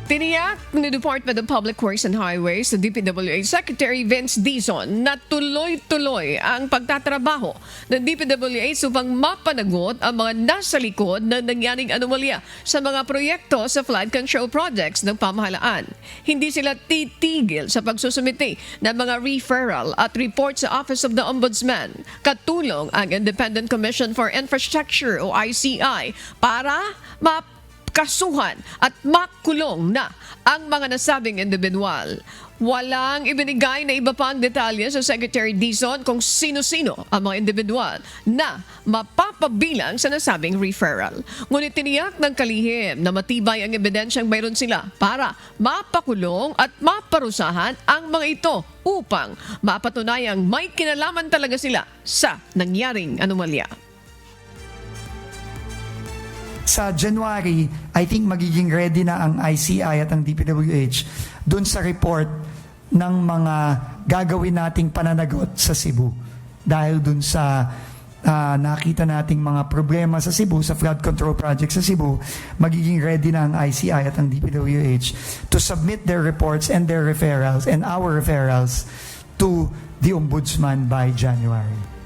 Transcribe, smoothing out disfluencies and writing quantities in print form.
Tiniyak ni Department of Public Works and Highways sa DPWH Secretary Vince Dizon na tuloy-tuloy ang pagtatrabaho ng DPWH upang mapanagot ang mga nasa likod ng nangyaring anomalya sa mga proyekto sa flood control projects ng pamahalaan. Hindi sila titigil sa pagsusumite ng mga referral at report sa Office of the Ombudsman. Katulong ang Independent Commission for Infrastructure o ICI para kasuhan at makulong na ang mga nasabing individual. Walang ibinigay na iba pang detalye sa Secretary Dizon kung sino-sino ang mga individual na mapapabilang sa nasabing referral. Ngunit tiniyak ng kalihim na matibay ang ebidensyang mayroon sila para mapakulong at maparusahan ang mga ito upang mapatunayang may kinalaman talaga sila sa nangyaring anomalya. Sa January, I think magiging ready na ang ICI at ang DPWH dun sa report ng mga gagawin nating pananagot sa Cebu. Dahil dun sa nakita nating mga problema sa Cebu, sa flood control project sa Cebu, magiging ready na ang ICI at ang DPWH to submit their reports and their referrals and our referrals to the Ombudsman by January.